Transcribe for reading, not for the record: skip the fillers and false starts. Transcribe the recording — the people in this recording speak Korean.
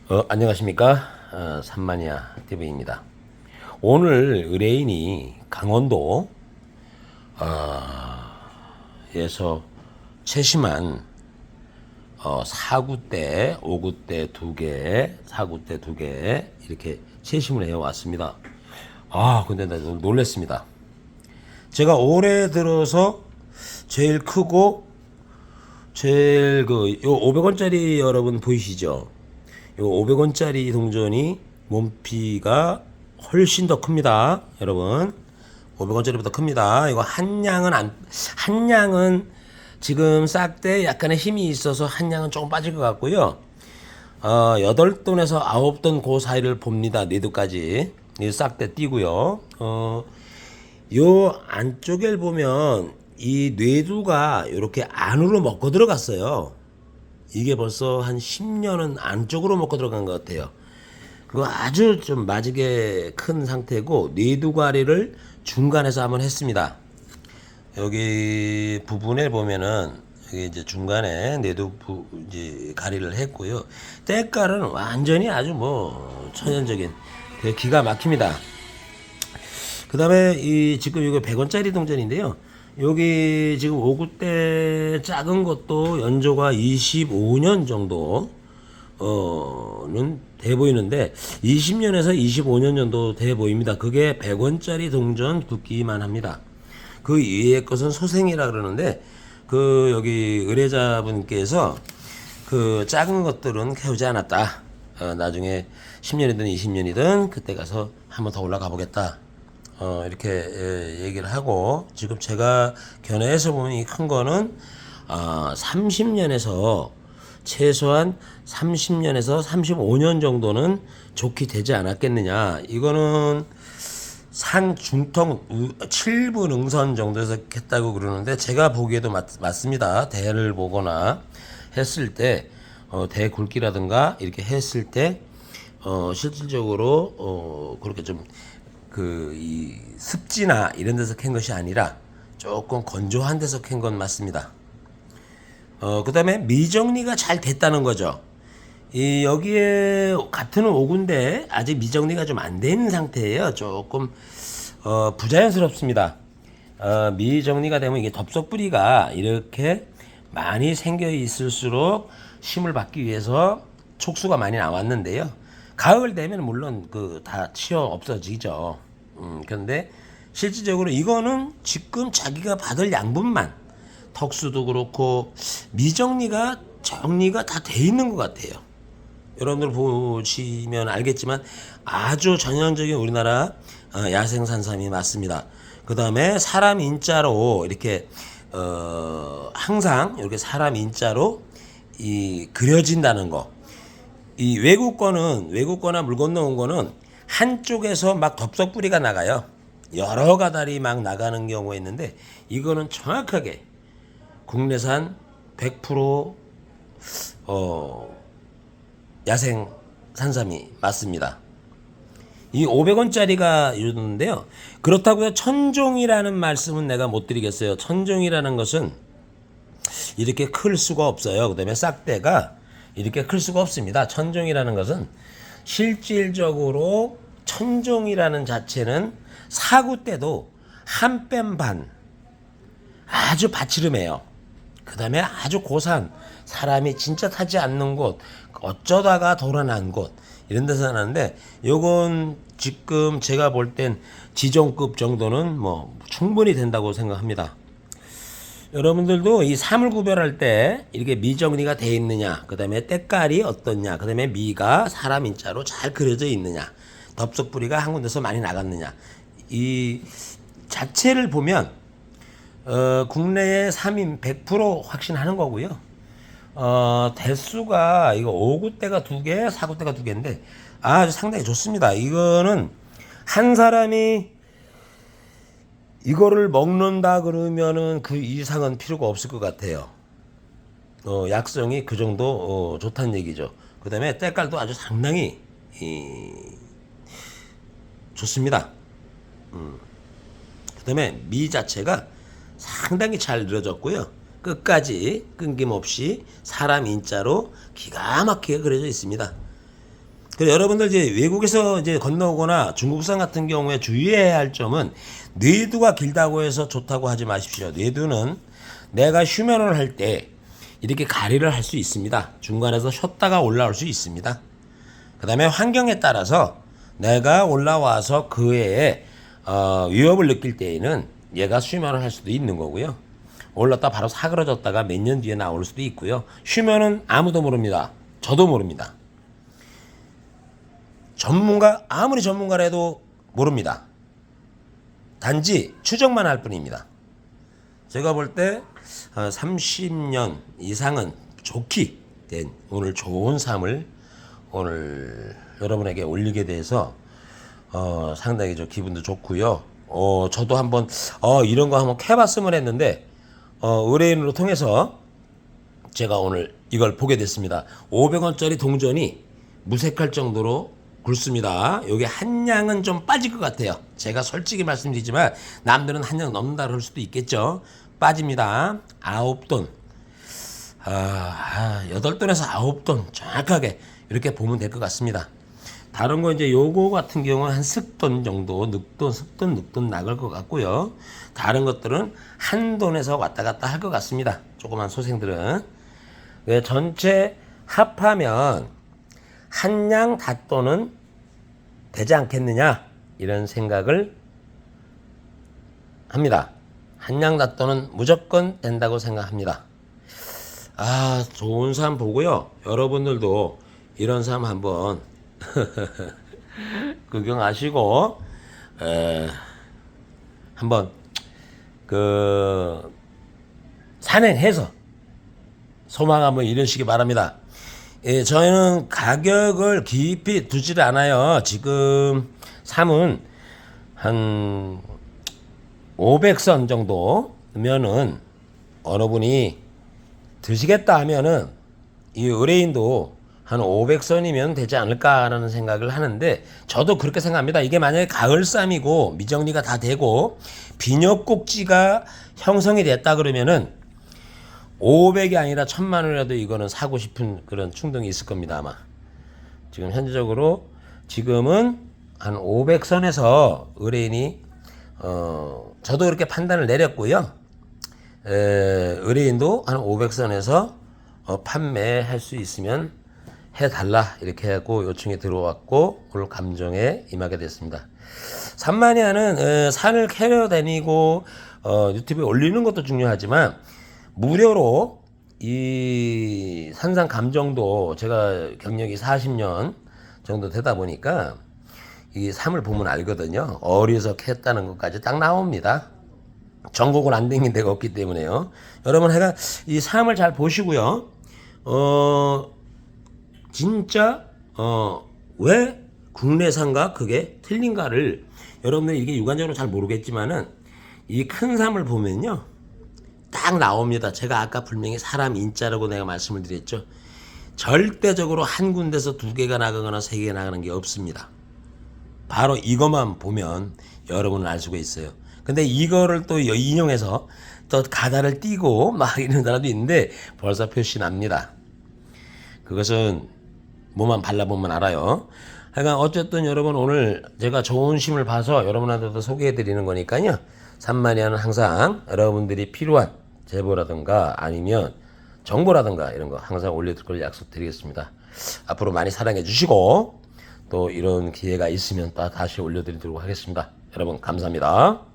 안녕하십니까. 산마니아 TV입니다. 오늘 의뢰인이 강원도 에서 채심한 4구대, 5구대 2개, 4구대 2개 이렇게 채심을 해왔습니다. 근데 나 놀랬습니다. 제가 올해 들어서 제일 크고 제일 요 500원짜리 여러분 보이시죠? 요 500원짜리 동전이 몸피가 훨씬 더 큽니다. 여러분. 500원짜리보다 큽니다. 이거 한 양은 지금 싹대 약간의 힘이 있어서 한 양은 조금 빠질 것 같고요. 8돈에서 9돈 그 사이를 봅니다. 내두까지. 이 싹대 띄고요. 요 안쪽에 보면 이 뇌두가 이렇게 안으로 먹고 들어갔어요. 이게 벌써 한 10년은 안쪽으로 먹고 들어간 것 같아요. 그거 아주 좀 맞게 큰 상태고 뇌두가리를 중간에서 한번 했습니다. 여기 부분에 보면은 여기 이제 중간에 이제 가리를 했고요. 때깔은 완전히 아주 뭐 천연적인 기가 막힙니다. 그 다음에 이 지금 이거 100원짜리 동전인데요. 여기 지금 5구대 작은 것도 연조가 25년 정도는 돼 보이는데 20년에서 25년 정도 돼 보입니다. 그게 100원짜리 동전 굵기만 합니다. 그 위에 것은 소생이라 그러는데 그 여기 의뢰자분께서 그 작은 것들은 캐우지 않았다. 나중에 10년이든 20년이든 그때 가서 한번 더 올라가 보겠다. 이렇게 얘기를 하고 지금 제가 견해에서 보면 이 큰 거는 30년에서 최소한 30년에서 35년 정도는 좋게 되지 않았겠느냐. 이거는 산 중통 7분 응선 정도에서 했다고 그러는데 제가 보기에도 맞습니다. 대를 보거나 했을 때 대 굵기라든가 이렇게 했을 때 실질적으로 그렇게 좀 이 습지나 이런 데서 캔 것이 아니라 조금 건조한 데서 캔 건 맞습니다. 그 다음에 미정리가 잘 됐다는 거죠. 이 여기에 같은 5군데 아직 미정리가 좀 안 된 상태예요. 조금 부자연스럽습니다. 미정리가 되면 이게 덥석 뿌리가 이렇게 많이 생겨 있을수록 힘을 받기 위해서 촉수가 많이 나왔는데요. 가을 되면 물론 다 치워 없어지죠. 그런데 실질적으로 이거는 지금 자기가 받을 양분만 턱수도 그렇고 미정리가 정리가 다 돼 있는 것 같아요. 여러분들 보시면 알겠지만 아주 전형적인 우리나라 야생산삼이 맞습니다. 그 다음에 사람 인자로 이렇게 항상 이렇게 사람 인자로 그려진다는 거. 이 외국 거나 물 건너온 거는 한쪽에서 막 덥석 뿌리가 나가요. 여러 가닥이 막 나가는 경우가 있는데 이거는 정확하게 국내산 100% 야생 산삼이 맞습니다. 이 500원짜리가 이러는데요. 그렇다고 해서 천종이라는 말씀은 내가 못 드리겠어요. 천종이라는 것은 이렇게 클 수가 없어요. 그 다음에 싹대가 이렇게 클 수가 없습니다. 천종이라는 것은 실질적으로 천종이라는 자체는 사구 때도 한 뼘 반 아주 바치름해요. 그 다음에 아주 고산 사람이 진짜 타지 않는 곳 어쩌다가 돌아난 곳 이런 데서 나는데 요건 지금 제가 볼 땐 지종급 정도는 뭐 충분히 된다고 생각합니다. 여러분들도 이 삼을 구별할 때 이렇게 미정리가 돼 있느냐, 그 다음에 때깔이 어떻냐, 그 다음에 미가 사람 인자로 잘 그려져 있느냐, 덥석 뿌리가 한 군데서 많이 나갔느냐, 이 자체를 보면 국내의 3인 100% 확신하는 거고요. 대수가 이거 5구대가 2개, 4구대가 2개인데 아주 상당히 좋습니다. 이거는 한 사람이 이거를 먹는다 그러면은 그 이상은 필요가 없을 것 같아요. 약성이 그 정도 좋다는 얘기죠. 그 다음에 때깔도 아주 상당히 좋습니다. 그 다음에 미 자체가 상당히 잘 늘어졌고요. 끝까지 끊김없이 사람 인자로 기가 막히게 그려져 있습니다. 그래서 여러분들 이제 외국에서 이제 건너오거나 중국산 같은 경우에 주의해야 할 점은 뇌두가 길다고 해서 좋다고 하지 마십시오. 뇌두는 내가 휴면을 할 때 이렇게 가리를 할 수 있습니다. 중간에서 쉬었다가 올라올 수 있습니다. 그 다음에 환경에 따라서 내가 올라와서 그 외에 위협을 느낄 때에는 얘가 휴면을 할 수도 있는 거고요. 올랐다 바로 사그러졌다가 몇 년 뒤에 나올 수도 있고요. 휴면은 아무도 모릅니다. 저도 모릅니다. 아무리 전문가라도 모릅니다. 단지 추정만 할 뿐입니다. 제가 볼 때 30년 이상은 좋게 된 오늘 좋은 삶을 오늘 여러분에게 올리게 돼서 상당히 기분도 좋고요. 저도 한번 이런 거 한번 해봤으면 했는데 의뢰인으로 통해서 제가 오늘 이걸 보게 됐습니다. 500원짜리 동전이 무색할 정도로 굵습니다. 여기 한 양은 좀 빠질 것 같아요. 제가 솔직히 말씀드리지만 남들은 한 양 넘는다 그럴 수도 있겠죠. 빠집니다. 9돈. 8돈에서 9돈 정확하게 이렇게 보면 될 것 같습니다. 다른 거 이제 요거 같은 경우는 한 습돈 정도, 늑돈 나갈 것 같고요. 다른 것들은 한 돈에서 왔다 갔다 할 것 같습니다. 조그만 소생들은. 전체 합하면 한양 닷돈은 되지 않겠느냐 이런 생각을 합니다. 한양 닷돈은 무조건 된다고 생각합니다. 좋은 삶 보고요. 여러분들도 이런 삶 한번 구경하시고 한번 산행해서 소망 한번 이루시기 바랍니다. 저희는 가격을 깊이 두질 않아요. 지금 삶은 한 500선 정도면은 어느 분이 드시겠다 하면은 이 의뢰인도 한 500선이면 되지 않을까라는 생각을 하는데 저도 그렇게 생각합니다. 이게 만약에 가을쌈이고 미정리가 다 되고 비녀꼭지가 형성이 됐다 그러면은 500이 아니라 1000만원이라도 이거는 사고 싶은 그런 충동이 있을 겁니다. 아마 지금 현재적으로 지금은 한 500선에서 의뢰인이 저도 이렇게 판단을 내렸고요. 의뢰인도 한 500선에서 판매할 수 있으면 해달라 이렇게 하고 요청이 들어왔고 오늘 감정에 임하게 됐습니다. 산마니아는 산을 캐러 다니고 유튜브에 올리는 것도 중요하지만 무료로 이 산상 감정도 제가 경력이 40년 정도 되다 보니까 이 삶을 보면 알거든요. 어려서 했다는 것까지 딱 나옵니다. 전국을 안 댕긴 데가 없기 때문에요. 여러분 해가 이 삶을 잘 보시고요. 진짜 왜 국내산과 그게 틀린가를 여러분들 이게 육안적으로 잘 모르겠지만은 이 큰 삶을 보면요. 딱 나옵니다. 제가 아까 분명히 사람 인자라고 내가 말씀을 드렸죠. 절대적으로 한 군데서 2개가 나가거나 3개가 나가는 게 없습니다. 바로 이것만 보면 여러분은 알 수가 있어요. 근데 이거를 또 인용해서 또 가다를 띄고 막 이런 사람도 있는데 벌써 표시 납니다. 그것은 뭐만 발라보면 알아요. 하여간 어쨌든 여러분 오늘 제가 좋은 심을 봐서 여러분한테도 소개해 드리는 거니까요. 산마니아는 항상 여러분들이 필요한 제보라든가 아니면 정보라든가 이런 거 항상 올려둘 걸 약속드리겠습니다. 앞으로 많이 사랑해 주시고 또 이런 기회가 있으면 또 다시 올려드리도록 하겠습니다. 여러분 감사합니다.